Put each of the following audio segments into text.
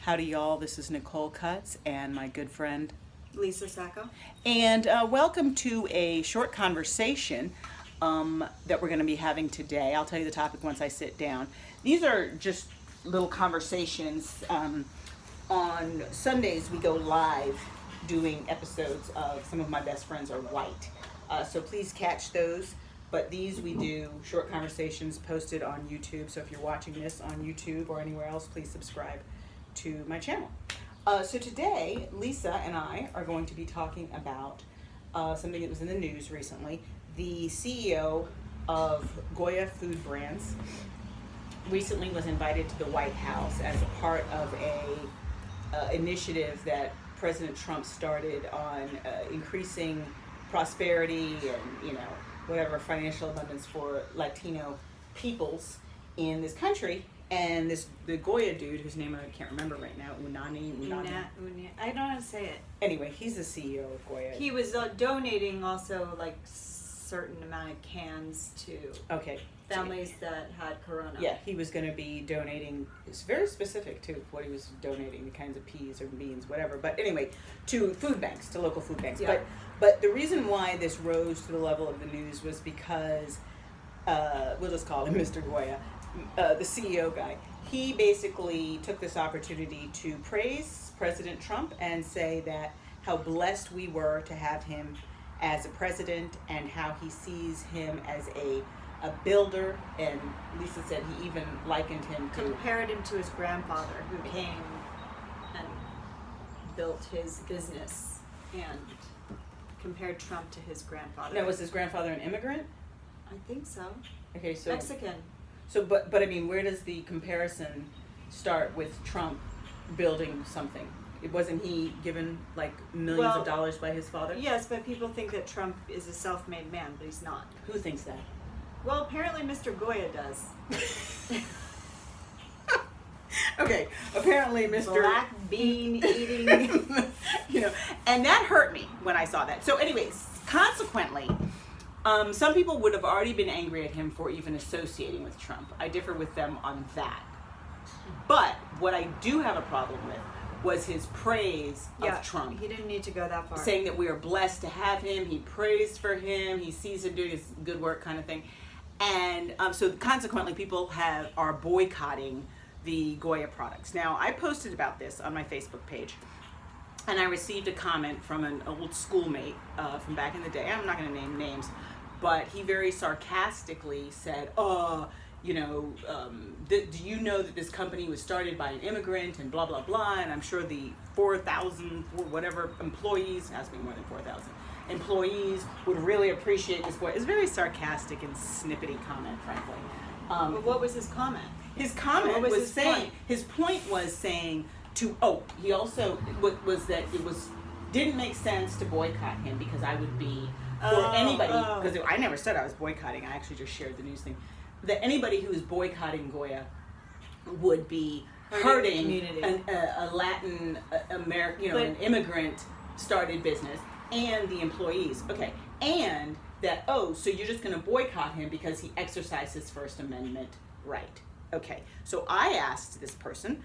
Howdy, y'all. This is Nicole Cutts and my good friend Lisa Sacco. And welcome to a short conversation that we're going to be having today. I'll tell you the topic once I sit down. These are just little conversations. On Sundays, we go live doing episodes of Some of My Best Friends Are White. So please catch those. But these we do short conversations posted on YouTube. So if you're watching this on YouTube or anywhere else, please subscribe to my channel. So today, Lisa and I are going to be talking about something that was in the news recently. The CEO of Goya Food Brands recently was invited to the White House as a part of a initiative that President Trump started on increasing prosperity and, whatever financial abundance for Latino peoples in this country. And the Goya dude, whose name I can't remember right now, Unanue. I don't know how to say it. Anyway, he's the CEO of Goya. He was donating also like certain amount of cans to families that had corona. Yeah, he was going to be donating. It's very specific to what he was donating, the kinds of peas or beans, whatever. But anyway, to food banks, to local food banks. Yeah. But the reason why this rose to the level of the news was because we'll just call him Mr. Goya. The CEO guy, he basically took this opportunity to praise President Trump and say that how blessed we were to have him as a president and how he sees him as a builder. And Lisa said he even likened him to... Compared him to his grandfather who came and built his business, and compared Trump to his grandfather. Now, was his grandfather an immigrant? I think so. Okay, so... Mexican. So, but I mean, where does the comparison start with Trump building something? Wasn't he given like millions of dollars by his father? Yes, but people think that Trump is a self-made man, but he's not. Who thinks that? Well, apparently Mr. Goya does. Okay, apparently Mr. Black bean eating. And that hurt me when I saw that. So anyways, consequently, some people would have already been angry at him for even associating with Trump. I differ with them on that. But what I do have a problem with was his praise of Trump. He didn't need to go that far. Saying that we are blessed to have him. He praised for him. He sees him doing his good work kind of thing. And so consequently, people are boycotting the Goya products. Now, I posted about this on my Facebook page. And I received a comment from an old schoolmate from back in the day. I'm not going to name names. But he very sarcastically said, do you know that this company was started by an immigrant and blah, blah, blah. And I'm sure the 4,000, whatever employees, has to be more than 4,000, employees would really appreciate this. It's a very sarcastic and snippety comment, frankly. But what was his comment? His comment was saying, his point was saying he also was that didn't make sense to boycott him because I would be, or anybody, because I never said I was boycotting, I actually just shared the news thing, that anybody who is boycotting Goya would be hurting a Latin American, an immigrant started business and the employees. Okay, and that, so you're just going to boycott him because he exercised his First Amendment right. Okay, so I asked this person,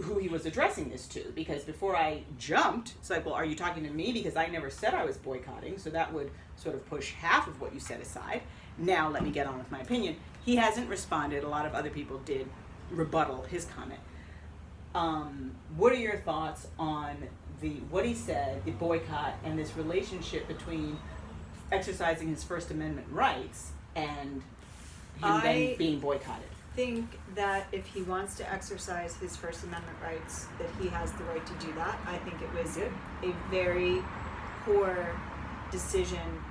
who he was addressing this to, because before I jumped, it's like, well, are you talking to me? Because I never said I was boycotting, so that would sort of push half of what you said aside. Now let me get on with my opinion. He hasn't responded. A lot of other people did rebuttal his comment. What are your thoughts on what he said, the boycott, and this relationship between exercising his First Amendment rights and him then being boycotted? I think that if he wants to exercise his First Amendment rights, that he has the right to do that. I think it was a very poor decision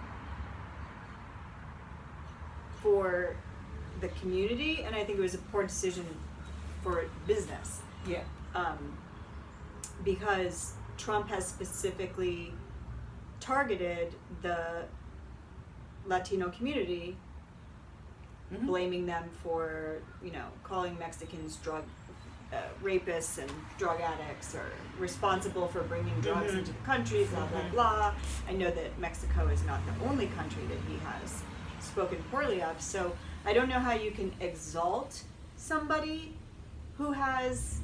for the community, and I think it was a poor decision for business. Yeah. Because Trump has specifically targeted the Latino community, blaming them for, calling Mexicans drug rapists and drug addicts, or responsible for bringing drugs into the country, blah, blah, blah. I know that Mexico is not the only country that he has spoken poorly of, so I don't know how you can exalt somebody who has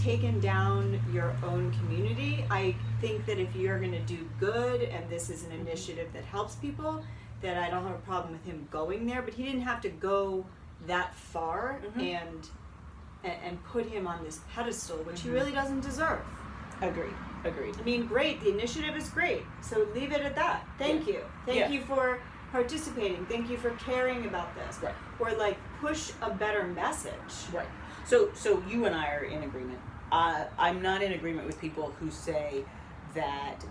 taken down your own community. I think that if you're going to do good and this is an initiative that helps people, that I don't have a problem with him going there, but he didn't have to go that far and put him on this pedestal, which he really doesn't deserve. Agreed. I mean, great. The initiative is great. So leave it at that. Thank you. Thank you for participating. Thank you for caring about this. Right. Or like push a better message. Right. So you and I are in agreement. I'm not in agreement with people who say that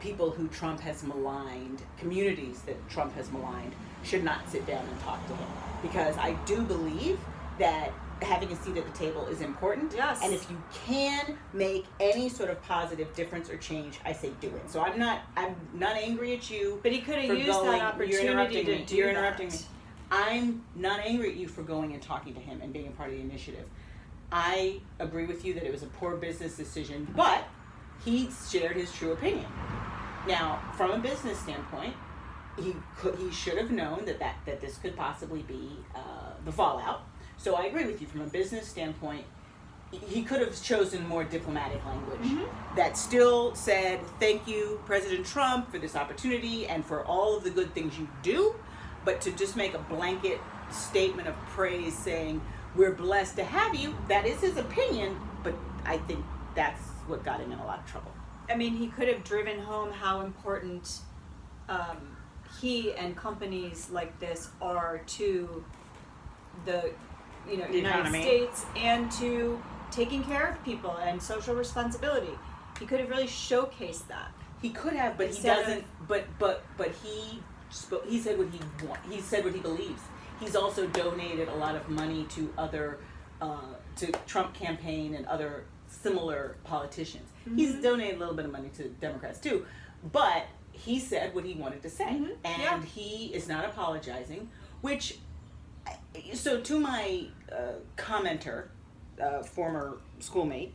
people who Trump has maligned, communities that Trump has maligned, should not sit down and talk to him. Because I do believe that having a seat at the table is important. Yes. And if you can make any sort of positive difference or change, I say do it. So I'm not angry at you. But he could have used that opportunity to do You're interrupting me. I'm not angry at you for going and talking to him and being a part of the initiative. I agree with you that it was a poor business decision, but he shared his true opinion. Now, from a business standpoint, he should have known that this could possibly be the fallout. So I agree with you from a business standpoint. He could have chosen more diplomatic language that still said, thank you, President Trump, for this opportunity and for all of the good things you do. But to just make a blanket statement of praise saying, we're blessed to have you, that is his opinion, but I think that's what got him in a lot of trouble. I mean, he could have driven home how important he and companies like this are to the United economy. States and to taking care of people and social responsibility. He could have really showcased that. He could have, but he doesn't. But he said what he want. He said what he believes. He's also donated a lot of money to other to Trump campaign and other similar politicians. He's donated a little bit of money to Democrats too, but he said what he wanted to say, and he is not apologizing. So to my commenter, former schoolmate,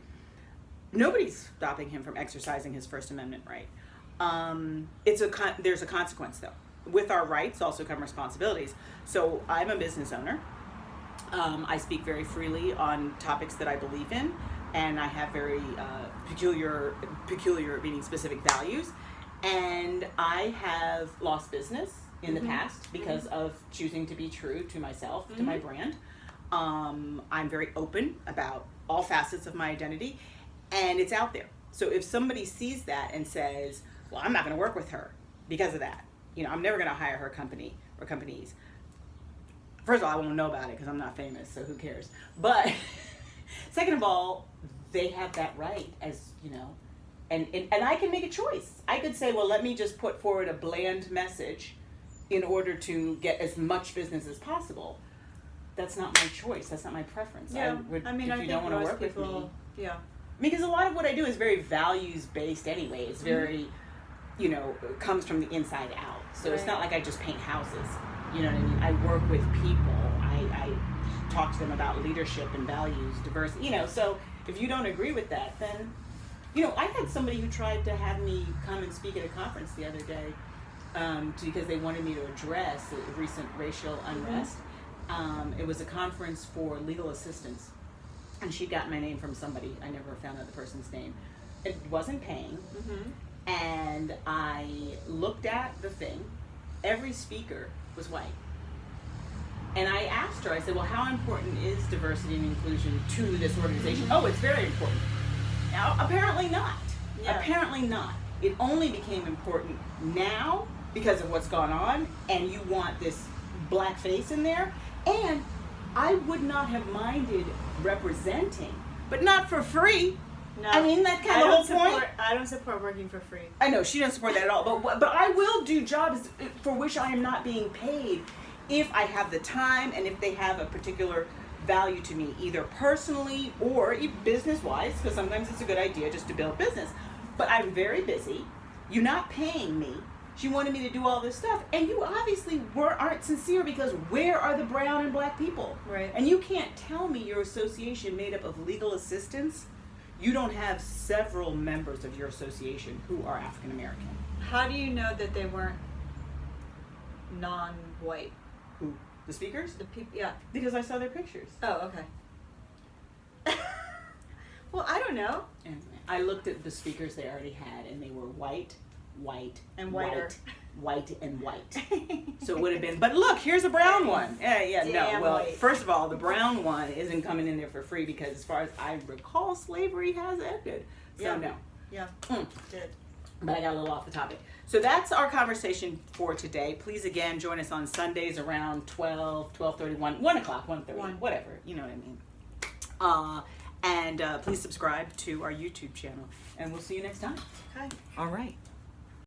nobody's stopping him from exercising his First Amendment right. There's a consequence though. With our rights also come responsibilities. So I'm a business owner. I speak very freely on topics that I believe in, and I have very peculiar meaning specific values. And I have lost business in the past because of choosing to be true to myself, to my brand. I'm very open about all facets of my identity, and it's out there. So if somebody sees that and says, well, I'm not going to work with her because of that, I'm never going to hire her company or companies. First of all, I won't know about it because I'm not famous, so who cares? But second of all, they have that right, as and I can make a choice. I could say, well, let me just put forward a bland message in order to get as much business as possible. That's not my choice. That's not my preference. Yeah, I think you don't want to work with me. Yeah. Because a lot of what I do is very values based anyway. It's very, comes from the inside out. So it's not like I just paint houses. You know what I mean? I work with people. I talk to them about leadership and values, diversity. So if you don't agree with that, then, I had somebody who tried to have me come and speak at a conference the other day because they wanted me to address the recent racial unrest. It was a conference for legal assistance, and she got my name from somebody. I never found out the person's name. It wasn't paying, and I looked at the thing. Every speaker was white. And I asked her, I said, well, how important is diversity and inclusion to this organization? Oh, it's very important. Now, apparently not. Yeah. Apparently not. It only became important now because of what's gone on, and you want this black face in there. And I would not have minded representing, but not for free. No, I mean, that's kind of the whole point. I don't support working for free. I know, she doesn't support that at all, but I will do jobs for which I am not being paid if I have the time and if they have a particular value to me, either personally or business-wise, because sometimes it's a good idea just to build business. But I'm very busy. You're not paying me. She wanted me to do all this stuff, and you obviously aren't sincere, because where are the brown and black people? Right. And you can't tell me your association made up of legal assistants. You don't have several members of your association who are African American. How do you know that they weren't non-white? Who? The speakers? The people, yeah. Because I saw their pictures. Oh, okay. Well, I don't know. Anyway, I looked at the speakers they already had, and they were white, and whiter. white, and white. So it would have been, but look, here's a brown one. Yeah, no. Damn Well, white. first of all, the brown one isn't coming in there for free because, as far as I recall, slavery has ended. So Yeah. no. Yeah, did. But I got a little off the topic. So that's our conversation for today. Please, again, join us on Sundays around 12, 12:31, 1 o'clock, 1:30, whatever. You know what I mean. And please subscribe to our YouTube channel. And we'll see you next time. Okay. All right.